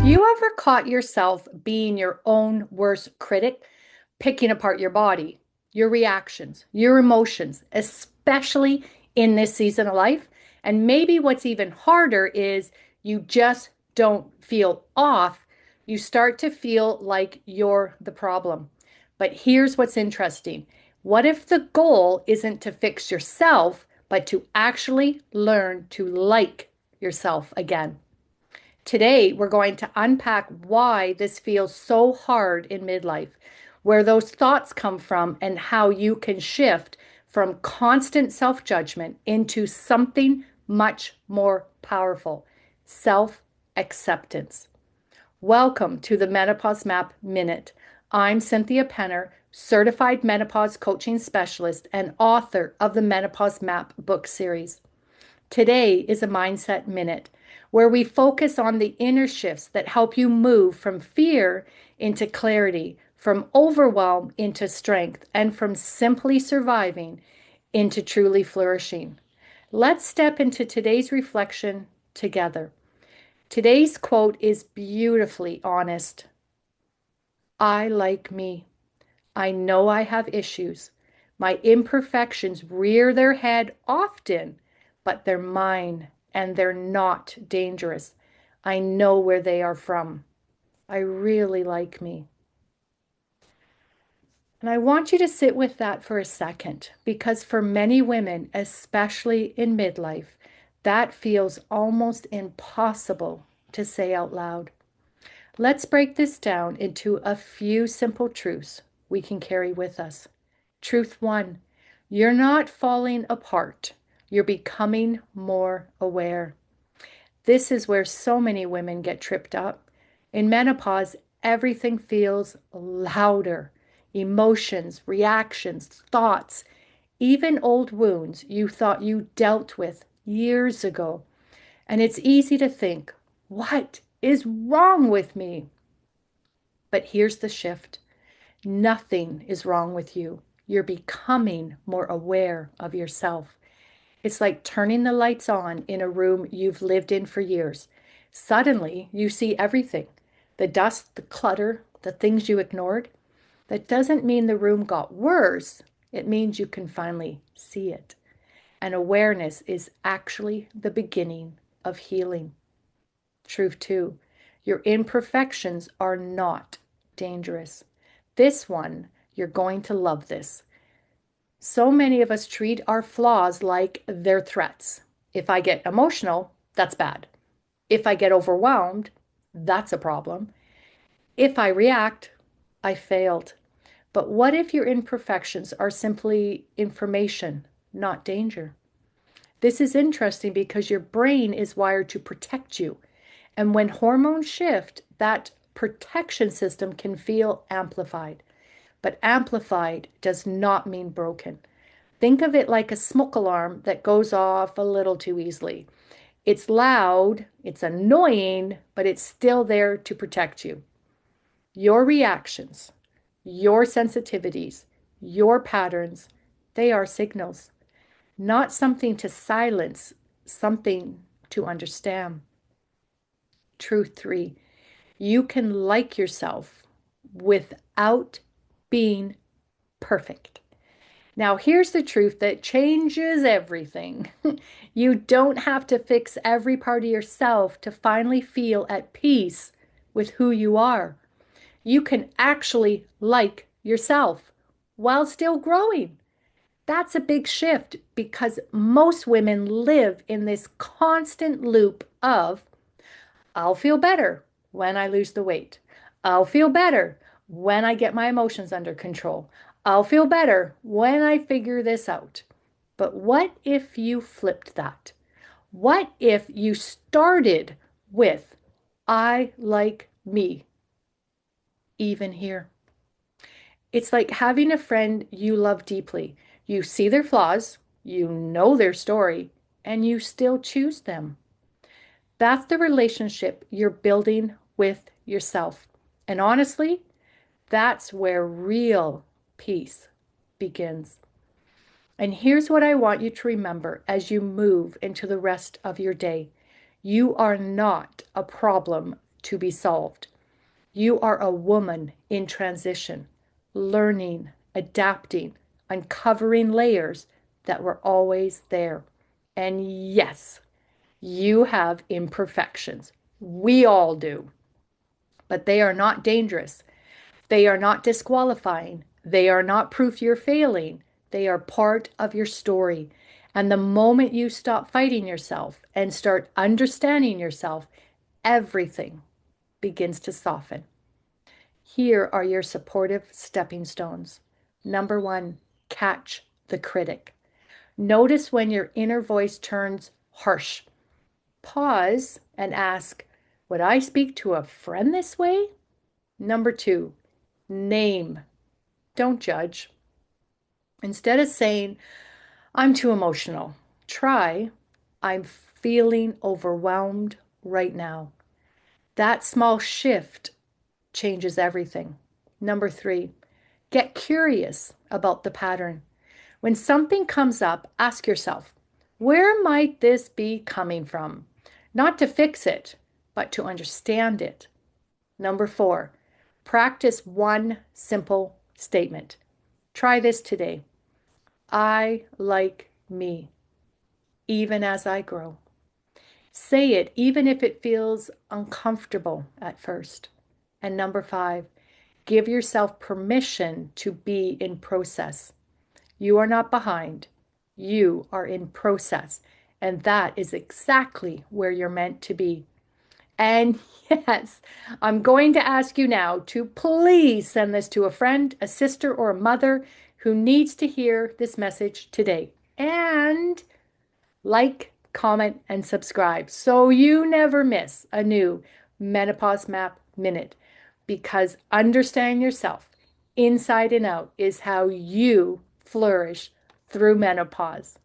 You ever caught yourself being your own worst critic, picking apart your body, your reactions, your emotions, especially in this season of life? And maybe what's even harder is you just don't feel off. You start to feel like you're the problem. But here's what's interesting. What if the goal isn't to fix yourself, but to actually learn to like yourself again? Today, we're going to unpack why this feels so hard in midlife, where those thoughts come from, and how you can shift from constant self judgment into something much more powerful: self acceptance. Welcome to the Menopause Map Minute. I'm Cynthia Penner, certified menopause coaching specialist and author of the Menopause Map book series. Today is a Mindset Minute where we focus on the inner shifts that help you move from fear into clarity, from overwhelm into strength, and from simply surviving into truly flourishing. Let's step into today's reflection together. Today's quote is beautifully honest. I like me. I know I have issues. My imperfections rear their head often, but they're mine and they're not dangerous. I know where they are from. I really like me. And I want you to sit with that for a second, because for many women, especially in midlife, that feels almost impossible to say out loud. Let's break this down into a few simple truths we can carry with us. Truth one, you're not falling apart. You're becoming more aware. This is where so many women get tripped up. In menopause, everything feels louder. Emotions, reactions, thoughts, even old wounds you thought you dealt with years ago. And it's easy to think, what is wrong with me? But here's the shift. Nothing is wrong with you. You're becoming more aware of yourself. It's like turning the lights on in a room you've lived in for years. Suddenly, you see everything: the dust, the clutter, the things you ignored. That doesn't mean the room got worse. It means you can finally see it. And awareness is actually the beginning of healing. Truth two, your imperfections are not dangerous. This one, you're going to love this. So many of us treat our flaws like they're threats. If I get emotional, that's bad. If I get overwhelmed, that's a problem. If I react, I failed. But what if your imperfections are simply information, not danger? This is interesting because your brain is wired to protect you. And when hormones shift, that protection system can feel amplified. But amplified does not mean broken. Think of it like a smoke alarm that goes off a little too easily. It's loud, it's annoying, but it's still there to protect you. Your reactions, your sensitivities, your patterns, they are signals, not something to silence, something to understand. Truth three, you can like yourself without being perfect. Now, here's the truth that changes everything. You don't have to fix every part of yourself to finally feel at peace with who you are. You can actually like yourself while still growing. That's a big shift because most women live in this constant loop of, I'll feel better when I lose the weight. I'll feel better when I get my emotions under control. I'll feel better when I figure this out. But what if you flipped that? What if you started with, I like me, even here? It's like having a friend you love deeply. You see their flaws, you know their story, and you still choose them. That's the relationship you're building with yourself. And honestly, that's where real peace begins. And here's what I want you to remember as you move into the rest of your day. You are not a problem to be solved. You are a woman in transition, learning, adapting, uncovering layers that were always there. And yes, you have imperfections. We all do, but they are not dangerous. They are not disqualifying. They are not proof you're failing. They are part of your story. And the moment you stop fighting yourself and start understanding yourself, everything begins to soften. Here are your supportive stepping stones. Number one, catch the critic. Notice when your inner voice turns harsh. Pause and ask, would I speak to a friend this way? Number two, name. Don't judge. Instead of saying, I'm too emotional, try, I'm feeling overwhelmed right now. That small shift changes everything. Number three, get curious about the pattern. When something comes up, ask yourself, where might this be coming from? Not to fix it, but to understand it. Number four, practice one simple statement. Try this today. I like me, even as I grow. Say it, even if it feels uncomfortable at first. And number five, give yourself permission to be in process. You are not behind. You are in process. And that is exactly where you're meant to be. And yes, I'm going to ask you now to please send this to a friend, a sister, or a mother who needs to hear this message today. And like, comment, and subscribe so you never miss a new Menopause Map Minute. Because understanding yourself inside and out is how you flourish through menopause.